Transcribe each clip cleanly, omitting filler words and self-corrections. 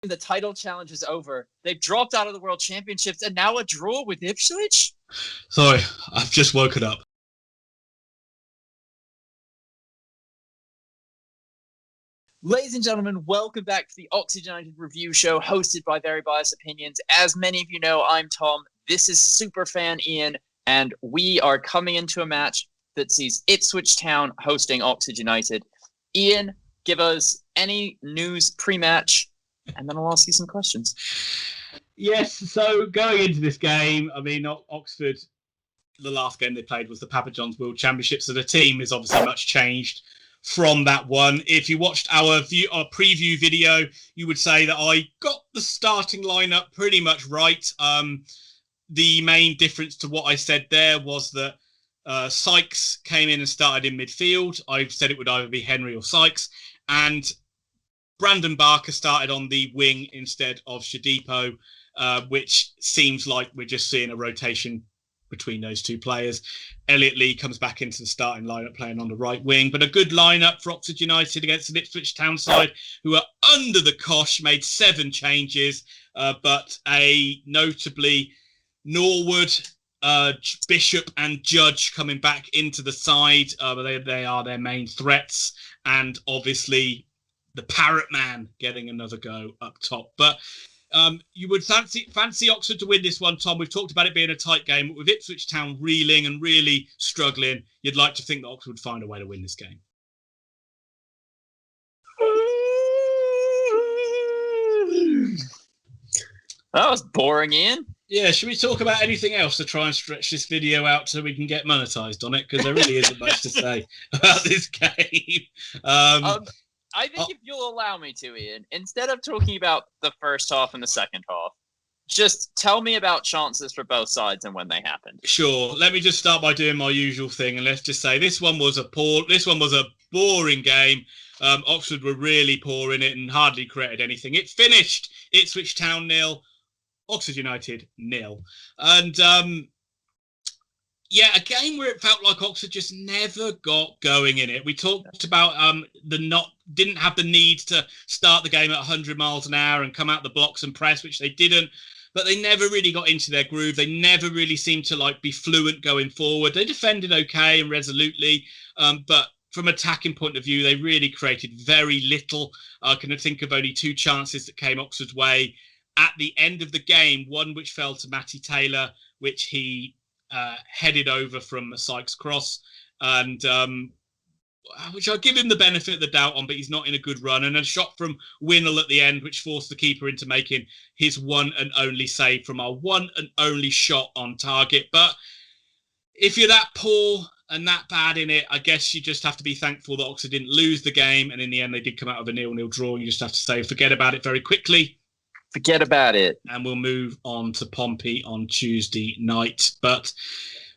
The title challenge is over. They've dropped out of the World Championships and now a draw with Ipswich? Sorry, I've just woken up. Ladies and gentlemen, welcome back to the Oxford United Review Show, hosted by Very Biased Opinions. As many of you know, I'm Tom. This is Superfan Ian, and we are coming into a match that sees Ipswich Town hosting Oxford United. Ian, give us any news pre-match, and then I'll ask you some questions. Yes, so going into this game, I mean, Oxford, the last game they played was the Papa John's World Championship, so the team is obviously much changed from that one. If you watched our preview video, you would say that I got the starting lineup pretty much right. The main difference to what I said there was that Sykes came in and started in midfield. I said it would either be Henry or Sykes, and Brandon Barker started on the wing instead of Shodipo, which seems like we're just seeing a rotation between those two players. Elliot Lee comes back into the starting lineup playing on the right wing, but a good lineup for Oxford United against an Ipswich Town side who are under the cosh, made 7 changes, but a notably Norwood, Bishop and Judge coming back into the side. They are their main threats, and obviously the Parrot Man getting another go up top. But you would fancy Oxford to win this one, Tom. We've talked about it being a tight game, but with Ipswich Town reeling and really struggling, you'd like to think that Oxford would find a way to win this game. That was boring, Ian. Yeah, should we talk about anything else to try and stretch this video out so we can get monetized on it? Because there really isn't much to say about this game. I think if you'll allow me to, Ian, instead of talking about the first half and the second half, just tell me about chances for both sides and when they happened. Sure. Let me just start by doing my usual thing, and let's just say this one was a boring game. Oxford were really poor in it and hardly created anything. It finished Ipswich Town 0, Oxford United 0, and yeah, a game where it felt like Oxford just never got going in it. We talked about didn't have the need to start the game at 100 miles an hour and come out the blocks and press, which they didn't. But they never really got into their groove. They never really seemed to be fluent going forward. They defended okay and resolutely, but from an attacking point of view, they really created very little. I can think of only 2 chances that came Oxford's way at the end of the game. One which fell to Matty Taylor, which he headed over from a Sykes cross, and which I'll give him the benefit of the doubt on, but he's not in a good run. And a shot from Winnell at the end, which forced the keeper into making his one and only save from our one and only shot on target. But if you're that poor and that bad in it, I guess you just have to be thankful that Oxford didn't lose the game. And in the end, they did come out of a 0-0 draw. And you just have to say, forget about it very quickly. Forget about it. And we'll move on to Pompey on Tuesday night. But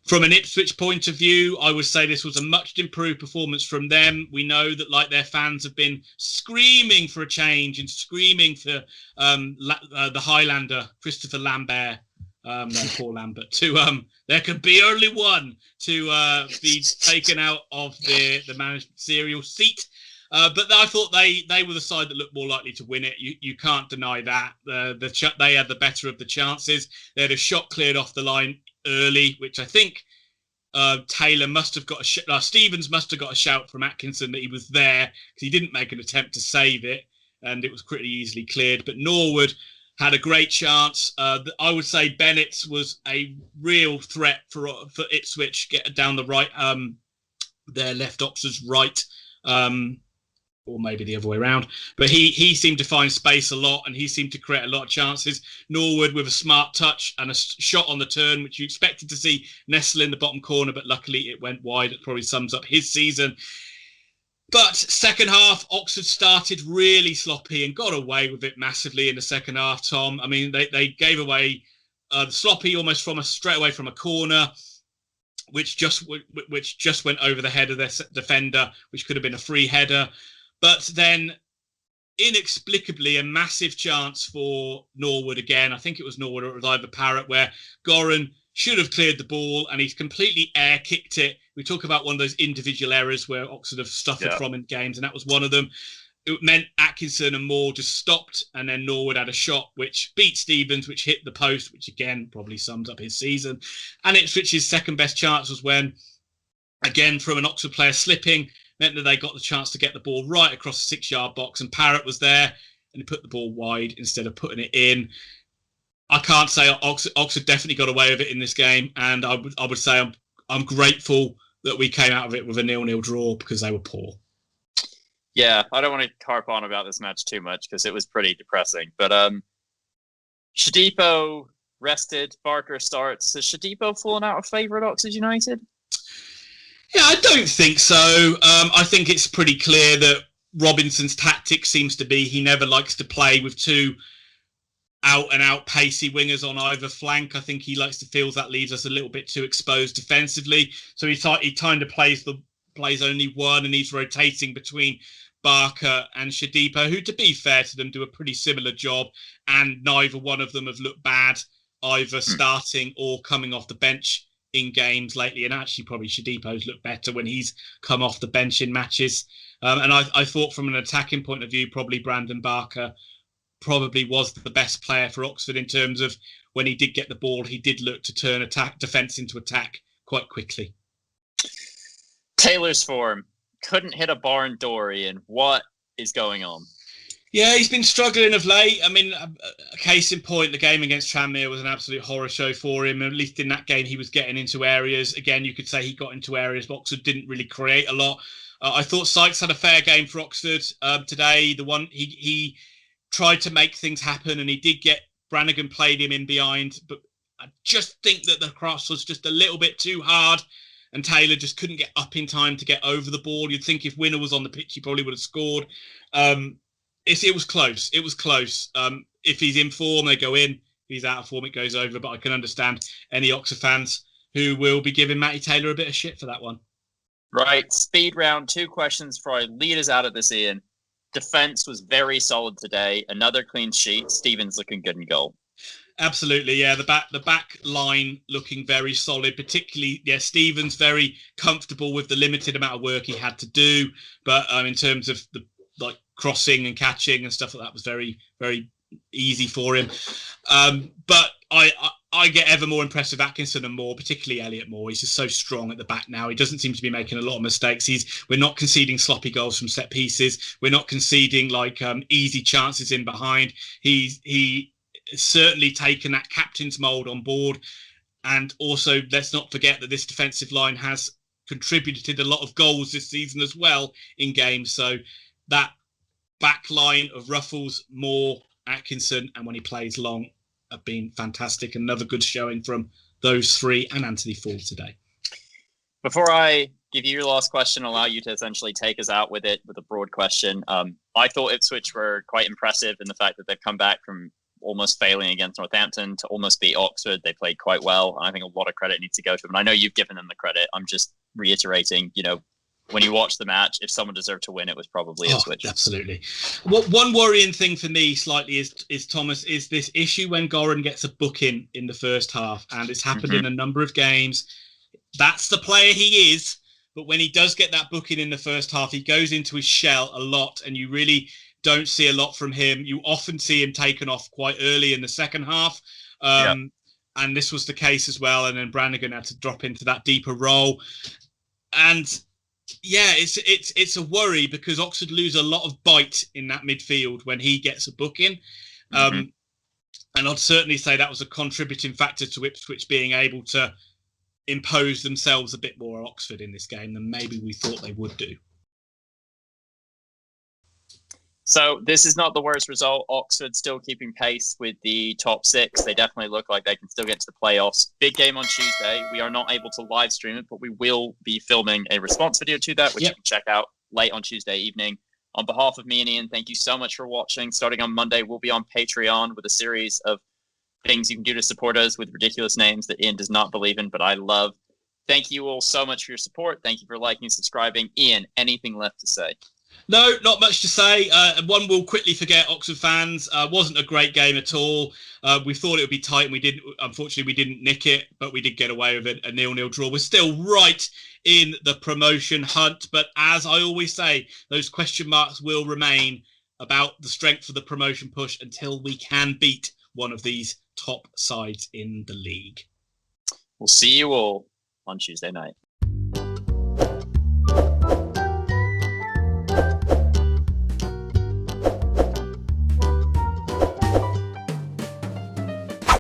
from an Ipswich point of view, I would say this was a much improved performance from them. We know that their fans have been screaming for a change and screaming for the Highlander, Christopher Lambert, no, Paul Lambert, there could be only one to be taken out of the managerial seat. But I thought they were the side that looked more likely to win it. You can't deny that. They had the better of the chances. They had a shot cleared off the line early, which I think Taylor must have got Stevens must have got a shout from Atkinson that he was there, because he didn't make an attempt to save it, and it was pretty easily cleared. But Norwood had a great chance. I would say Bennett's was a real threat for Ipswich, get down the right, their left Oxford's right. Or maybe the other way around. But he seemed to find space a lot, and he seemed to create a lot of chances. Norwood with a smart touch and a shot on the turn, which you expected to see nestle in the bottom corner, but luckily it went wide. It probably sums up his season. But second half, Oxford started really sloppy and got away with it massively in the second half, Tom. I mean, they gave away the sloppy almost straight away from a corner, which just went over the head of their defender, which could have been a free header. But then, inexplicably, a massive chance for Norwood again. I think it was Norwood, or it was either Parrott, where Goran should have cleared the ball and he's completely air-kicked it. We talk about one of those individual errors where Oxford have suffered from in games, and that was one of them. it meant Atkinson and Moore just stopped, and then Norwood had a shot which beat Stevens, which hit the post, which again probably sums up his season. And Ipswich's second best chance was when, again, from an Oxford player slipping, meant that they got the chance to get the ball right across the 6-yard box, and Parrott was there, and he put the ball wide instead of putting it in. I can't say Oxford definitely got away with it in this game, and I would say I'm grateful that we came out of it with a 0-0 draw because they were poor. Yeah, I don't want to harp on about this match too much because it was pretty depressing. But Shadipo rested, Barker starts. Has Shadipo fallen out of favour at Oxford United? Yeah, I don't think so. I think it's pretty clear that Robinson's tactic seems to be he never likes to play with two out-and-out pacey wingers on either flank. I think he likes to feel that leaves us a little bit too exposed defensively. So he kind of plays only one, and he's rotating between Barker and Shadipo, who, to be fair to them, do a pretty similar job, and neither one of them have looked bad, either starting or coming off the bench in games lately. And actually, probably Shadipo's looked better when he's come off the bench in matches. And I thought from an attacking point of view, probably Brandon Barker probably was the best player for Oxford in terms of when he did get the ball, he did look to turn defence into attack quite quickly. Taylor's form couldn't hit a barn door, Ian. What is going on? Yeah, he's been struggling of late. I mean, a case in point, the game against Tranmere was an absolute horror show for him. At least in that game, he was getting into areas. Again, you could say he got into areas, but Oxford didn't really create a lot. I thought Sykes had a fair game for Oxford today. The one he tried to make things happen, and he did get Brannigan played him in behind, but I just think that the cross was just a little bit too hard, and Taylor just couldn't get up in time to get over the ball. You'd think if Winner was on the pitch, he probably would have scored. It was close. It was close. If he's in form, they go in. If he's out of form, it goes over. But I can understand any Oxford fans who will be giving Matty Taylor a bit of shit for that one. Right. Speed round. 2 questions before I lead us out of this, Ian. Defence was very solid today. Another clean sheet. Stevens looking good in goal. Absolutely, yeah. The back line looking very solid, particularly, Stevens very comfortable with the limited amount of work he had to do. But in terms of the crossing and catching and stuff like that was very, very easy for him. But I get ever more impressed with Atkinson and Moore, particularly Elliot Moore. He's just so strong at the back now. He doesn't seem to be making a lot of mistakes. We're not conceding sloppy goals from set pieces. We're not conceding easy chances in behind. He certainly taken that captain's mould on board. And also, let's not forget that this defensive line has contributed a lot of goals this season as well in games. So that back line of Ruffles, Moore, Atkinson, and when he plays long, have been fantastic. Another good showing from those three and Anthony Ford today. Before I give you your last question, allow you to essentially take us out with a broad question. I thought Ipswich were quite impressive in the fact that they've come back from almost failing against Northampton to almost beat Oxford. They played quite well, and I think a lot of credit needs to go to them. And I know you've given them the credit. I'm just reiterating, when you watch the match, if someone deserved to win, it was probably Ipswich. Absolutely. One worrying thing for me slightly is Thomas, is this issue when Goran gets a booking in the first half, and it's happened in a number of games. That's the player he is, but when he does get that booking in the first half, he goes into his shell a lot, and you really don't see a lot from him. You often see him taken off quite early in the second half. And this was the case as well. And then Brannigan had to drop into that deeper role. And yeah, it's a worry because Oxford lose a lot of bite in that midfield when he gets a booking. And I'd certainly say that was a contributing factor to Ipswich being able to impose themselves a bit more on Oxford in this game than maybe we thought they would do. So this is not the worst result. Oxford still keeping pace with the top 6. They definitely look like they can still get to the playoffs. Big game on Tuesday. We are not able to live stream it, but we will be filming a response video to that, which you can check out late on Tuesday evening. On behalf of me and Ian, thank you so much for watching. Starting on Monday, we'll be on Patreon with a series of things you can do to support us with ridiculous names that Ian does not believe in, but I love. Thank you all so much for your support. Thank you for liking and subscribing. Ian, anything left to say? No, not much to say. One will quickly forget, Oxford fans. Wasn't a great game at all. We thought it would be tight, and we didn't. Unfortunately, we didn't nick it, but we did get away with it. A 0-0 draw. We're still right in the promotion hunt, but as I always say, those question marks will remain about the strength of the promotion push until we can beat one of these top sides in the league. We'll see you all on Tuesday night.